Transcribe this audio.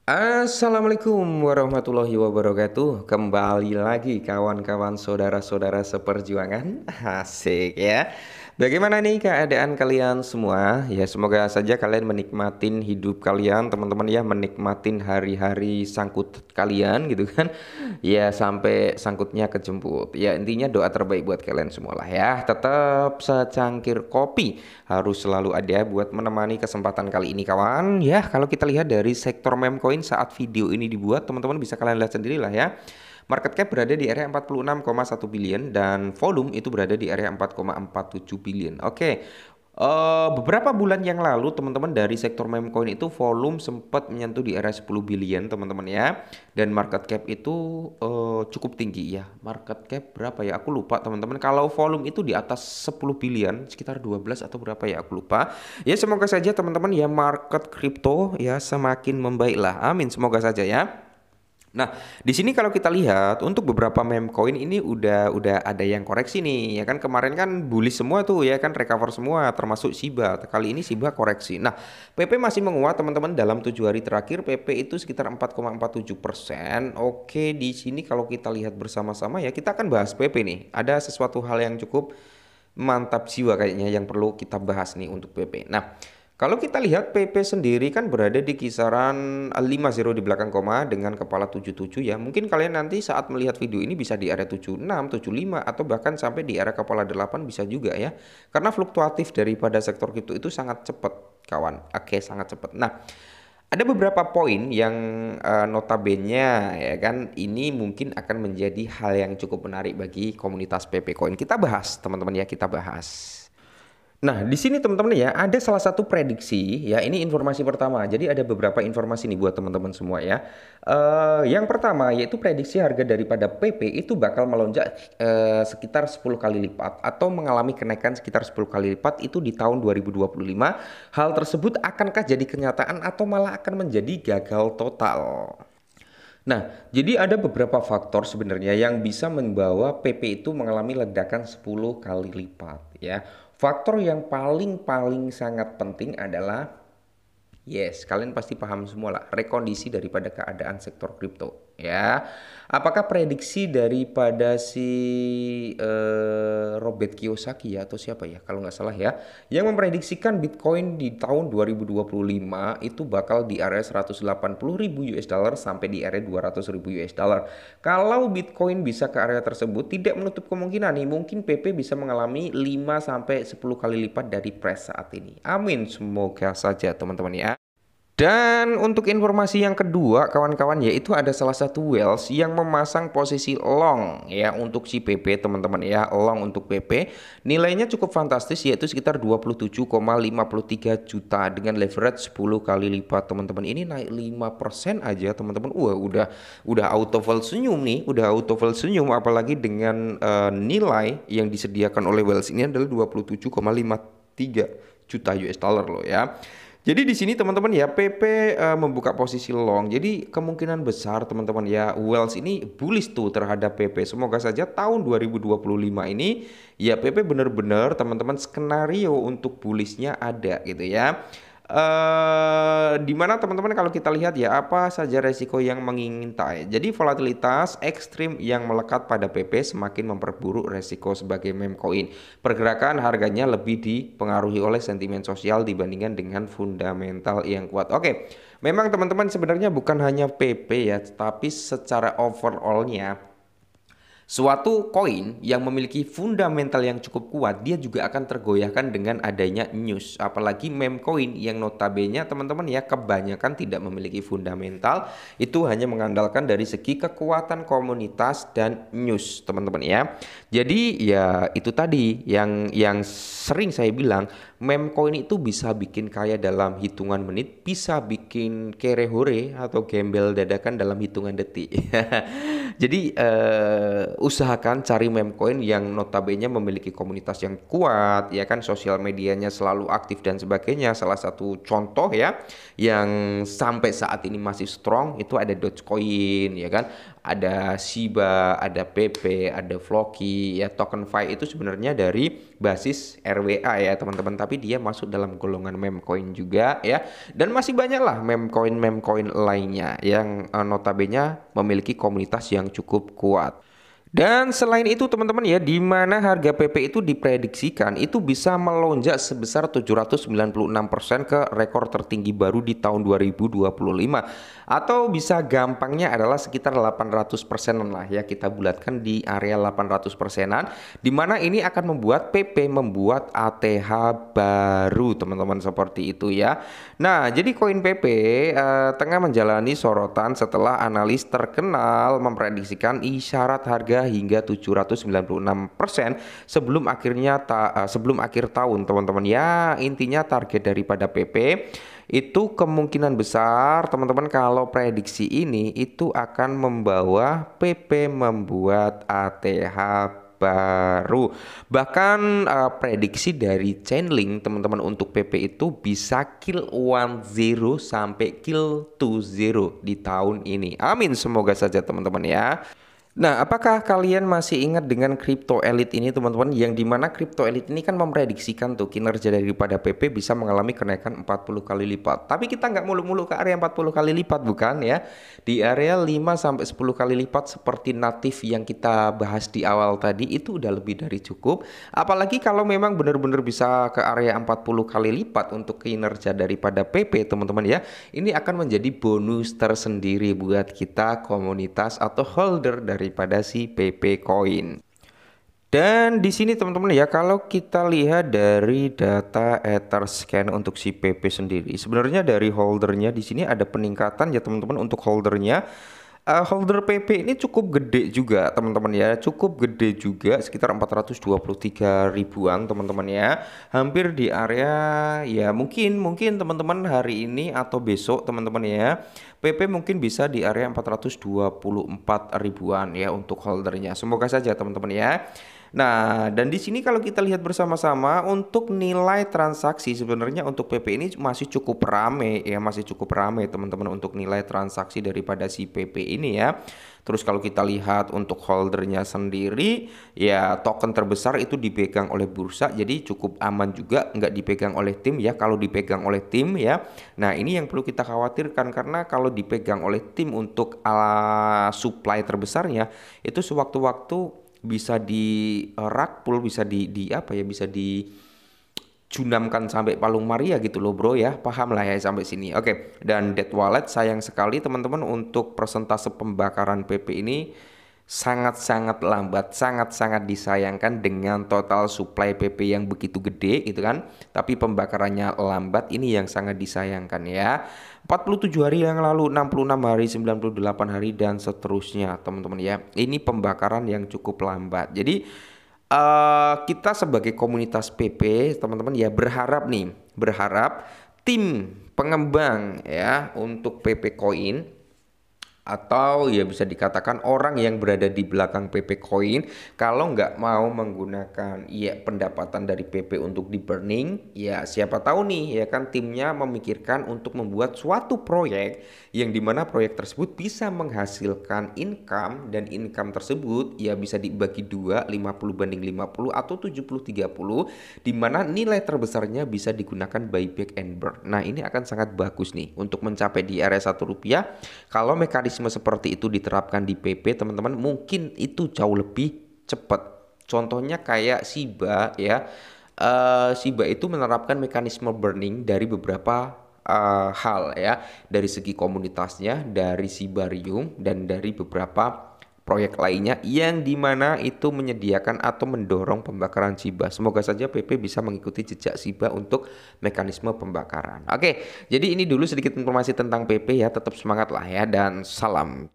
Assalamualaikum warahmatullahi wabarakatuh. Kembali lagi kawan-kawan saudara-saudara seperjuangan. Asik ya. Bagaimana nih keadaan kalian semua? Ya semoga saja kalian menikmatin hidup kalian, teman-teman ya, menikmatin hari-hari sangkut kalian gitu kan. Ya sampai sangkutnya kejemput. Ya intinya doa terbaik buat kalian semua lah ya. Tetap secangkir kopi harus selalu ada buat menemani kesempatan kali ini kawan. Ya kalau kita lihat dari sektor meme coin saat video ini dibuat, teman-teman bisa kalian lihat sendiri lah ya. Market cap berada di area 46,1 billion dan volume itu berada di area 4,47 billion. Oke. Beberapa bulan yang lalu teman-teman dari sektor meme coin itu volume sempat menyentuh di area 10 billion teman-teman ya. Dan market cap itu cukup tinggi ya. Market cap berapa ya? Aku lupa teman-teman. Kalau volume itu di atas 10 billion, sekitar 12 atau berapa ya? Aku lupa. Ya semoga saja teman-teman ya market crypto ya semakin membaik lah. Amin. Semoga saja ya. Nah, di sini kalau kita lihat untuk beberapa meme coin ini udah ada yang koreksi nih, ya kan kemarin kan bullish semua tuh ya kan recover semua termasuk Shiba. Kali ini Shiba koreksi. Nah, PP masih menguat teman-teman dalam 7 hari terakhir PP itu sekitar 4,47%. Oke, di sini kalau kita lihat bersama-sama ya kita akan bahas PP nih. Ada sesuatu hal yang cukup mantap jiwa kayaknya yang perlu kita bahas nih untuk PP. Nah, kalau kita lihat PP sendiri kan berada di kisaran 50 di belakang koma dengan kepala 77 ya. Mungkin kalian nanti saat melihat video ini bisa di area 76, 75 atau bahkan sampai di area kepala 8 bisa juga ya. Karena fluktuatif daripada sektor kripto itu sangat cepat kawan. Oke, sangat cepat. Nah, ada beberapa poin yang notabene ya kan ini mungkin akan menjadi hal yang cukup menarik bagi komunitas PP Coin. Kita bahas teman-teman ya, kita bahas. Nah, di sini teman-teman ya, ada salah satu prediksi ya, ini informasi pertama. Jadi ada beberapa informasi nih buat teman-teman semua ya. Yang pertama yaitu prediksi harga daripada PP itu bakal melonjak sekitar 10 kali lipat atau mengalami kenaikan sekitar 10 kali lipat itu di tahun 2025. Hal tersebut akankah jadi kenyataan atau malah akan menjadi gagal total? Nah, jadi ada beberapa faktor sebenarnya yang bisa membawa PP itu mengalami ledakan 10 kali lipat ya. Faktor yang paling sangat penting adalah yes, kalian pasti paham semua lah rekondisi daripada keadaan sektor kripto ya. Apakah prediksi daripada si Robert Kiyosaki ya atau siapa ya kalau nggak salah ya yang memprediksikan Bitcoin di tahun 2025 itu bakal di area 180.000 US dollar sampai di area 200.000 US dollar. Kalau Bitcoin bisa ke area tersebut tidak menutup kemungkinan nih mungkin PP bisa mengalami 5 sampai 10 kali lipat dari price saat ini. Amin, semoga saja teman-teman ya. Dan untuk informasi yang kedua kawan-kawan yaitu ada salah satu Wells yang memasang posisi long ya untuk si PP teman-teman ya, long untuk PP nilainya cukup fantastis yaitu sekitar 27,53 juta dengan leverage 10 kali lipat teman-teman. Ini naik 5% aja teman-teman. Wah, udah autofill senyum nih, udah autofill senyum apalagi dengan nilai yang disediakan oleh Wells ini adalah 27,53 juta US dollar loh ya. Jadi di sini teman-teman ya PP membuka posisi long. Jadi kemungkinan besar teman-teman ya Wells ini bullish tuh terhadap PP. Semoga saja tahun 2025 ini ya PP benar-benar teman-teman skenario untuk bullishnya ada gitu ya. Di mana teman-teman kalau kita lihat ya apa saja resiko yang mengintai. Jadi volatilitas ekstrim yang melekat pada PP semakin memperburuk resiko sebagai meme coin. Pergerakan harganya lebih dipengaruhi oleh sentimen sosial dibandingkan dengan fundamental yang kuat. Oke, memang teman-teman sebenarnya bukan hanya PP ya, tapi secara overallnya suatu koin yang memiliki fundamental yang cukup kuat, dia juga akan tergoyahkan dengan adanya news. Apalagi meme coin yang notabene teman-teman ya kebanyakan tidak memiliki fundamental, itu hanya mengandalkan dari segi kekuatan komunitas dan news, teman-teman ya. Jadi ya itu tadi yang sering saya bilang, meme coin itu bisa bikin kaya dalam hitungan menit, bisa bikin kere hore atau gembel dadakan dalam hitungan detik. Jadi usahakan cari meme coin yang notabene memiliki komunitas yang kuat ya kan, sosial medianya selalu aktif dan sebagainya. Salah satu contoh ya yang sampai saat ini masih strong itu ada Dogecoin ya kan, ada Shiba, ada PP, ada Floki, ya TokenFi itu sebenarnya dari basis RWA ya teman-teman, tapi dia masuk dalam golongan meme coin juga ya. Dan masih banyak lah meme coin lainnya yang notabene memiliki komunitas yang cukup kuat. Dan selain itu teman-teman ya, di mana harga PP itu diprediksikan itu bisa melonjak sebesar 796% ke rekor tertinggi baru di tahun 2025. Atau bisa gampangnya adalah sekitar 800%-an lah ya, kita bulatkan di area 800%-an, di mana ini akan membuat PP membuat ATH baru teman-teman, seperti itu ya. Nah, jadi koin PP tengah menjalani sorotan setelah analis terkenal memprediksikan isyarat harga hingga 796% sebelum akhir tahun teman-teman ya. Intinya target daripada PP itu kemungkinan besar teman-teman kalau prediksi ini itu akan membawa PP membuat ATH baru. Bahkan prediksi dari Chainlink teman-teman untuk PP itu bisa kill 10 sampai kill 20 di tahun ini. Amin, semoga saja teman-teman ya. Nah, apakah kalian masih ingat dengan Crypto Elite ini teman-teman, yang dimana Crypto Elite ini kan memprediksikan tuh kinerja daripada PP bisa mengalami kenaikan 40 kali lipat. Tapi kita nggak muluk-muluk ke area 40 kali lipat, bukan ya. Di area 5-10 kali lipat seperti natif yang kita bahas di awal tadi itu udah lebih dari cukup. Apalagi kalau memang benar-benar bisa ke area 40 kali lipat untuk kinerja daripada PP teman-teman ya. Ini akan menjadi bonus tersendiri buat kita komunitas atau holder daripada si PP Coin. Dan di sini teman-teman ya, kalau kita lihat dari data Etherscan untuk si PP sendiri, sebenarnya dari holdernya di sini ada peningkatan ya teman-teman untuk holdernya. Holder PP ini cukup gede juga teman-teman ya, cukup gede juga, sekitar 423 ribuan teman-teman ya, hampir di area ya, mungkin teman-teman hari ini atau besok teman-teman ya, PP mungkin bisa di area 424 ribuan ya untuk holdernya. Semoga saja teman-teman ya. Nah, dan di sini kalau kita lihat bersama-sama untuk nilai transaksi, sebenarnya untuk PP ini masih cukup rame ya, masih cukup rame teman-teman untuk nilai transaksi daripada si PP ini ya. Terus kalau kita lihat untuk holdernya sendiri ya, token terbesar itu dipegang oleh bursa, jadi cukup aman juga, nggak dipegang oleh tim ya. Kalau dipegang oleh tim ya, nah ini yang perlu kita khawatirkan, karena kalau dipegang oleh tim untuk supply terbesarnya itu sewaktu-waktu bisa di rug pull, bisa di apa ya, bisa dijunamkan sampai Palung Maria gitu loh bro ya, paham lah ya sampai sini. Oke, dan dead wallet sayang sekali teman-teman untuk persentase pembakaran PP ini sangat-sangat lambat, sangat-sangat disayangkan dengan total supply PP yang begitu gede gitu kan, tapi pembakarannya lambat, ini yang sangat disayangkan ya. 47 hari yang lalu, 66 hari, 98 hari dan seterusnya teman-teman ya. Ini pembakaran yang cukup lambat. Jadi kita sebagai komunitas PP teman-teman ya, berharap tim pengembang ya untuk PP Coin, atau ya bisa dikatakan orang yang berada di belakang PP Coin, kalau nggak mau menggunakan ya pendapatan dari PP untuk di burning, ya siapa tahu nih ya kan timnya memikirkan untuk membuat suatu proyek yang dimana proyek tersebut bisa menghasilkan income, dan income tersebut ya bisa dibagi dua, 50/50 atau 70/30, dimana nilai terbesarnya bisa digunakan buyback and burn. Nah ini akan sangat bagus nih untuk mencapai di area Rp1 kalau mekanisme seperti itu diterapkan di PP teman-teman, mungkin itu jauh lebih cepat. Contohnya kayak Shiba ya, Shiba itu menerapkan mekanisme burning dari beberapa hal ya, dari segi komunitasnya, dari Shibarium, dan dari beberapa proyek lainnya yang dimana itu menyediakan atau mendorong pembakaran Shiba. Semoga saja PP bisa mengikuti jejak Shiba untuk mekanisme pembakaran. Oke, jadi ini dulu sedikit informasi tentang PP ya, tetap semangat lah ya, dan salam.